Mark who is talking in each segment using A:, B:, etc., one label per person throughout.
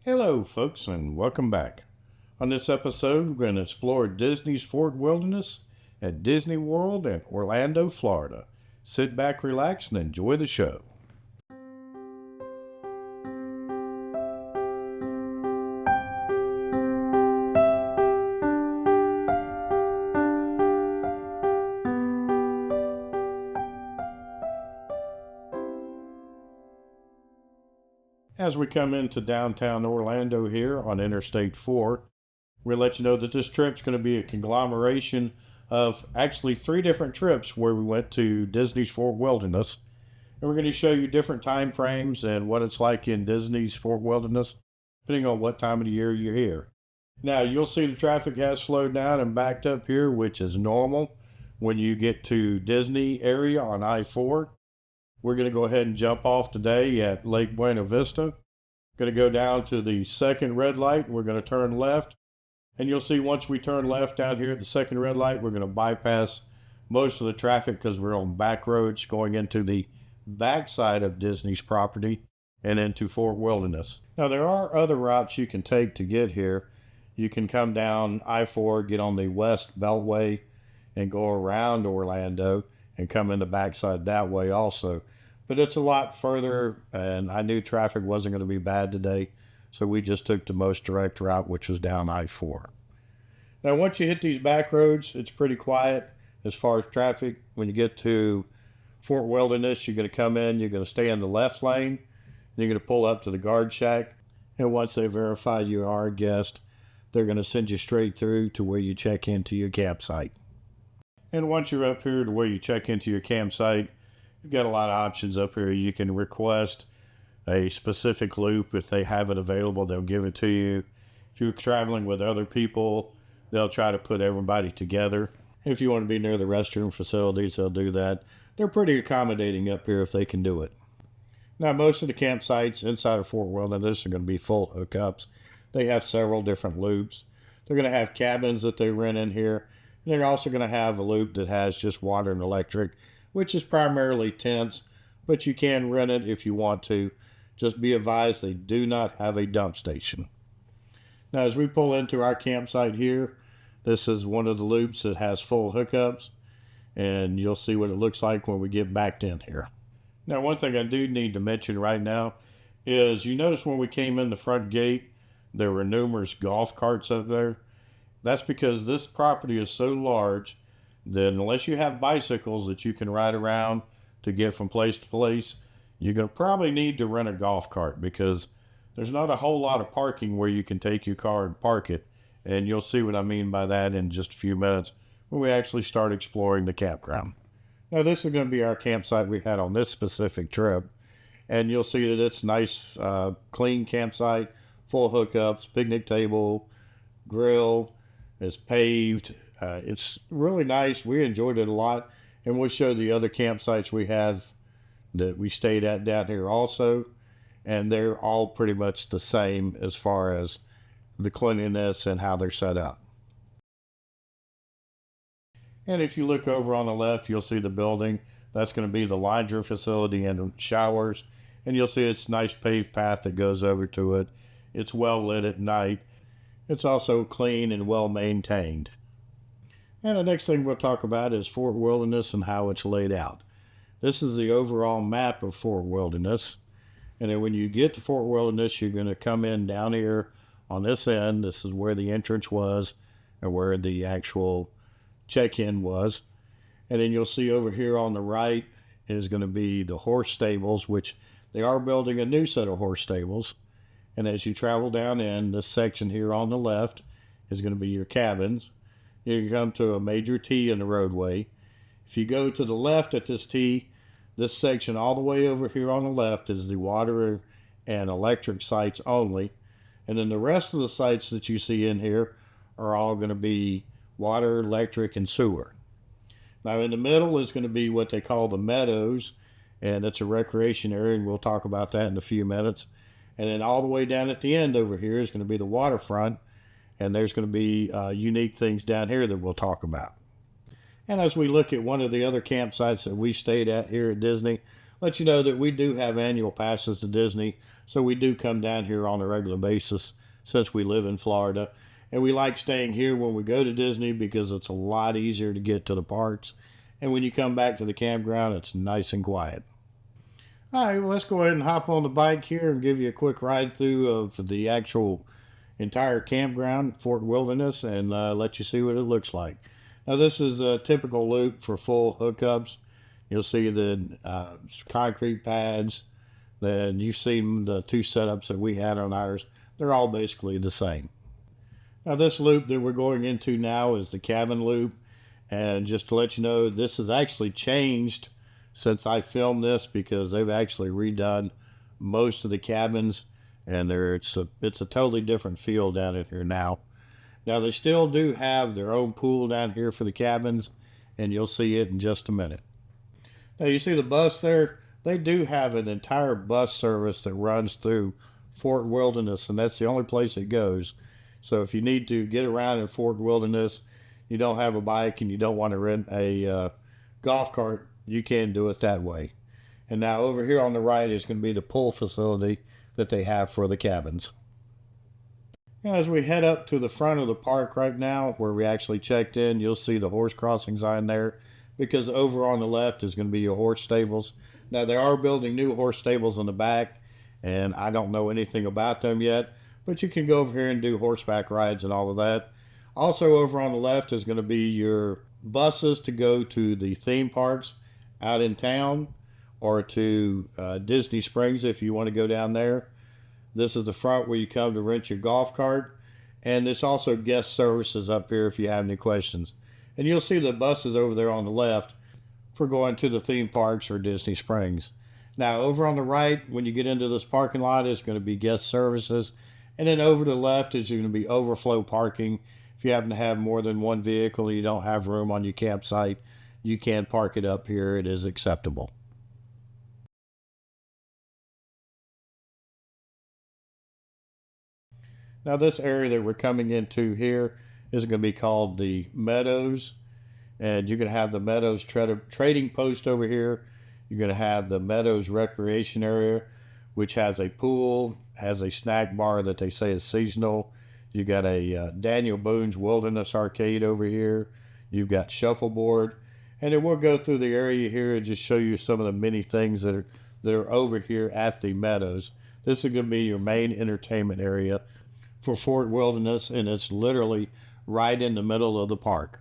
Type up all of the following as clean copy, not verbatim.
A: Hello, folks, and welcome back. On this episode, we're going to explore Disney's Fort Wilderness at Disney World in Orlando, Florida. Sit back, relax, and enjoy the show. As we come into downtown Orlando here on Interstate 4, we'll let you know that this trip's going to be a conglomeration of actually three different trips where we went to Disney's Fort Wilderness. And we're going to show you different time frames and what it's like in Disney's Fort Wilderness, depending on what time of the year you're here. Now, you'll see the traffic has slowed down and backed up here, which is normal when you get to Disney area on I-4. We're going to go ahead and jump off today at Lake Buena Vista. Going to go down to the second red light. We're going to turn left. And you'll see once we turn left down here at the second red light, we're going to bypass most of the traffic because we're on back roads going into the backside of Disney's property and into Fort Wilderness. Now, there are other routes you can take to get here. You can come down I-4, get on the West Beltway, and go around Orlando and come in the backside that way also. But it's a lot further, and I knew traffic wasn't going to be bad today, so we just took the most direct route, which was down I-4. Now, once you hit these back roads, it's pretty quiet as far as traffic. When you get to Fort Wilderness, you're going to come in, you're going to stay in the left lane, you're going to pull up to the guard shack, and once they verify you are a guest, they're going to send you straight through to where you check into your campsite. And once you're up here to where you check into your campsite, you've got a lot of options up here. You can request a specific loop. If they have it available, they'll give it to you. If you're traveling with other people, they'll try to put everybody together. If you want to be near the restroom facilities, they'll do that. They're pretty accommodating up here if they can do it. Now, most of the campsites inside of Fort Wilderness are going to be full hookups. They have several different loops. They're going to have cabins that they rent in here. And they're also going to have a loop that has just water and electric, which is primarily tents, but you can rent it if you want to. Just be advised they do not have a dump station. Now, as we pull into our campsite here, this is one of the loops that has full hookups, and you'll see what it looks like when we get backed in here. Now, one thing I do need to mention right now is you notice when we came in the front gate, there were numerous golf carts up there. That's because this property is so large that unless you have bicycles that you can ride around to get from place to place, you're going to probably need to rent a golf cart because there's not a whole lot of parking where you can take your car and park it. And you'll see what I mean by that in just a few minutes when we actually start exploring the campground. Now, this is going to be our campsite we had on this specific trip. And you'll see that it's nice, clean campsite, full hookups, picnic table, grill. It's paved. It's really nice. We enjoyed it a lot. And we'll show the other campsites we have that we stayed at down here also. And they're all pretty much the same as far as the cleanliness and how they're set up. And if you look over on the left, you'll see the building. That's going to be the laundry facility and showers. And you'll see it's a nice paved path that goes over to it. It's well lit at night. It's also clean and well maintained. And the next thing we'll talk about is Fort Wilderness and how it's laid out. This is the overall map of Fort Wilderness. And then when you get to Fort Wilderness, you're going to come in down here on this end. This is where the entrance was and where the actual check-in was. And then you'll see over here on the right is going to be the horse stables, which they are building a new set of horse stables. And as you travel down in, this section here on the left is going to be your cabins. You come to a major T in the roadway. If you go to the left at this T, this section all the way over here on the left is the water and electric sites only. And then the rest of the sites that you see in here are all going to be water, electric, and sewer. Now, in the middle is going to be what they call the meadows, and it's a recreation area, and we'll talk about that in a few minutes. And then all the way down at the end over here is going to be the waterfront, and there's going to be unique things down here that we'll talk about. And as we look at one of the other campsites that we stayed at here at Disney, let you know that we do have annual passes to Disney So we do come down here on a regular basis since we live in Florida. And we like staying here when we go to Disney because it's a lot easier to get to the parks. And when you come back to the campground, it's nice and quiet. All right, well, let's go ahead and hop on the bike here and give you a quick ride through of the actual entire campground, Fort Wilderness, and let you see what it looks like. Now, this is a typical loop for full hookups. You'll see the concrete pads. Then you've seen the two setups that we had on ours. They're all basically the same. Now, this loop that we're going into now is the cabin loop. And just to let you know, this has actually changed since I filmed this because they've actually redone most of the cabins, and it's a totally different feel down in here now. Now, they still do have their own pool down here for the cabins, and you'll see it in just a minute. Now, you see the bus there? They do have an entire bus service that runs through Fort Wilderness, and that's the only place it goes. So if you need to get around in Fort Wilderness, you don't have a bike and you don't want to rent a golf cart, you can do it that way. And now over here on the right is going to be the pool facility that they have for the cabins. And as we head up to the front of the park right now, where we actually checked in, you'll see the horse crossing sign there, because over on the left is going to be your horse stables. Now, they are building new horse stables in the back, and I don't know anything about them yet, but you can go over here and do horseback rides and all of that. Also, over on the left is going to be your buses to go to the theme parks out in town, or to Disney Springs if you want to go down there. This is the front where you come to rent your golf cart, and there's also guest services up here if you have any questions. And you'll see the buses over there on the left for going to the theme parks or Disney Springs. Now, over on the right, when you get into this parking lot, is going to be guest services. And then over to the left is going to be overflow parking. If you happen to have more than one vehicle and you don't have room on your campsite, you can park it up here. It is acceptable. Now, this area that we're coming into here is going to be called the Meadows. And you're going to have the Meadows trading post over here. You're going to have the Meadows recreation area, which has a pool, has a snack bar that they say is seasonal. You got a Daniel Boone's Wilderness Arcade over here. You've got shuffleboard. And then we'll go through the area here and just show you some of the many things that are over here at the Meadows. This is going to be your main entertainment area for Fort Wilderness, and it's literally right in the middle of the park.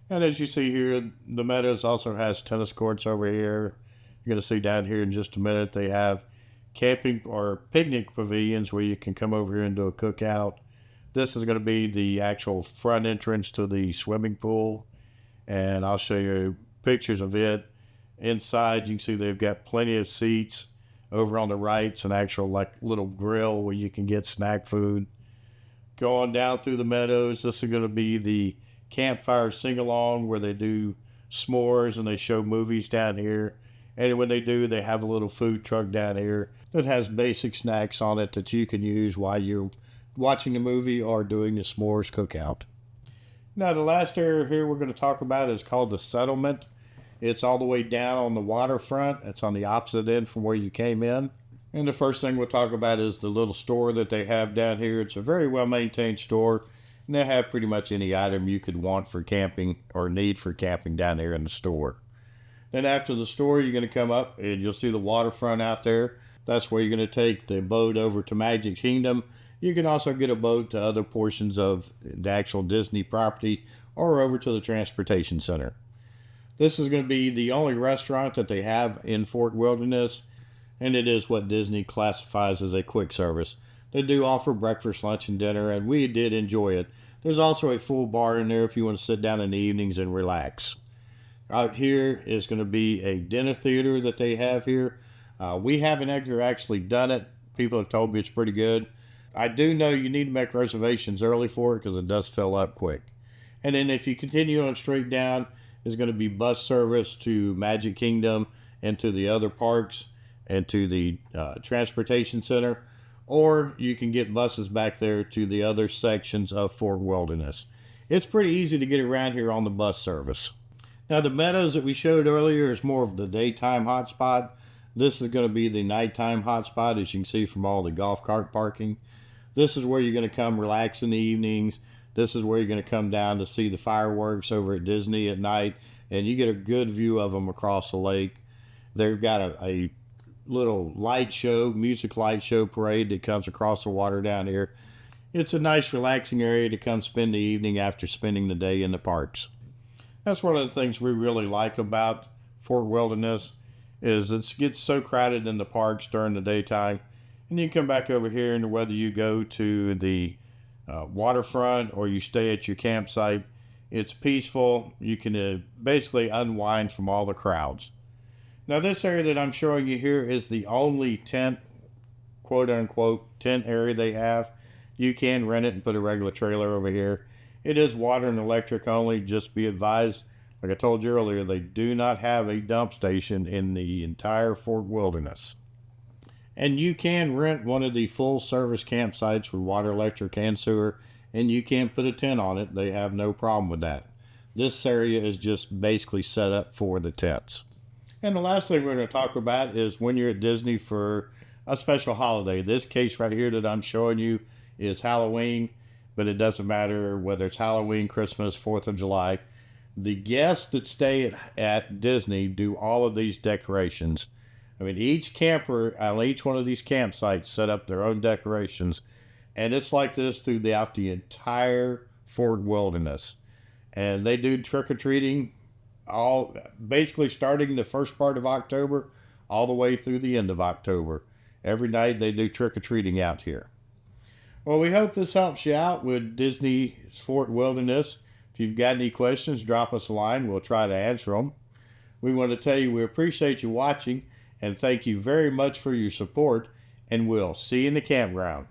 A: And as you see here, the Meadows also has tennis courts over here. You're going to see down here in just a minute, they have camping or picnic pavilions where you can come over here and do a cookout. This is going to be the actual front entrance to the swimming pool, and I'll show you pictures of it. Inside, you can see they've got plenty of seats. Over on the right, it's an actual like little grill where you can get snack food. Going down through the Meadows, this is going to be the campfire sing-along where they do s'mores and they show movies down here. And when they do, they have a little food truck down here that has basic snacks on it that you can use while you're watching the movie or doing the s'mores cookout. Now, the last area here we're going to talk about is called the Settlement. It's all the way down on the waterfront. It's on the opposite end from where you came in. And the first thing we'll talk about is the little store that they have down here. It's a very well-maintained store, and they have pretty much any item you could want for camping or need for camping down there in the store. Then after the store, you're going to come up and you'll see the waterfront out there. That's where you're going to take the boat over to Magic Kingdom. You can also get a boat to other portions of the actual Disney property or over to the transportation center. This is going to be the only restaurant that they have in Fort Wilderness, and it is what Disney classifies as a quick service. They do offer breakfast, lunch, and dinner, and we did enjoy it. There's also a full bar in there if you want to sit down in the evenings and relax. Out here is going to be a dinner theater that they have here. We haven't actually done it. People have told me it's pretty good. I do know you need to make reservations early for it because it does fill up quick. And then if you continue on straight down, is going to be bus service to Magic Kingdom and to the other parks and to the transportation center, or you can get buses back there to the other sections of Fort Wilderness. It's pretty easy to get around here on the bus service. Now, the meadows that we showed earlier is more of the daytime hotspot. This is going to be the nighttime hotspot, as you can see from all the golf cart parking. This is where you're going to come relax in the evenings. This is where you're going to come down to see the fireworks over at Disney at night, and you get a good view of them across the lake. They've got a little light show, music light show parade that comes across the water down here. It's a nice relaxing area to come spend the evening after spending the day in the parks. That's one of the things we really like about Fort Wilderness is it gets so crowded in the parks during the daytime, and you come back over here, and whether you go to the waterfront or you stay at your campsite, it's peaceful. You can basically unwind from all the crowds. Now, this area that I'm showing you here is the only tent, quote unquote, tent area they have. You can rent it and put a regular trailer over here. It is water and electric only. Just be advised, like I told you earlier, they do not have a dump station in the entire Fort Wilderness. And you can rent one of the full service campsites with water, electric, and sewer, and you can put a tent on it. They have no problem with that. This area is just basically set up for the tents. And the last thing we're going to talk about is when you're at Disney for a special holiday. This case right here that I'm showing you is Halloween, but it doesn't matter whether it's Halloween, Christmas, 4th of July. The guests that stay at Disney do all of these decorations. I mean, each camper on each one of these campsites set up their own decorations, and it's like this throughout the entire Fort Wilderness. And they do trick-or-treating all basically starting the first part of October all the way through the end of October. Every night they do trick-or-treating out here. Well, we hope this helps you out with Disney's Fort Wilderness. If you've got any questions, drop us a line. We'll try to answer them. We want to tell you we appreciate you watching and thank you very much for your support, and we'll see you in the campground.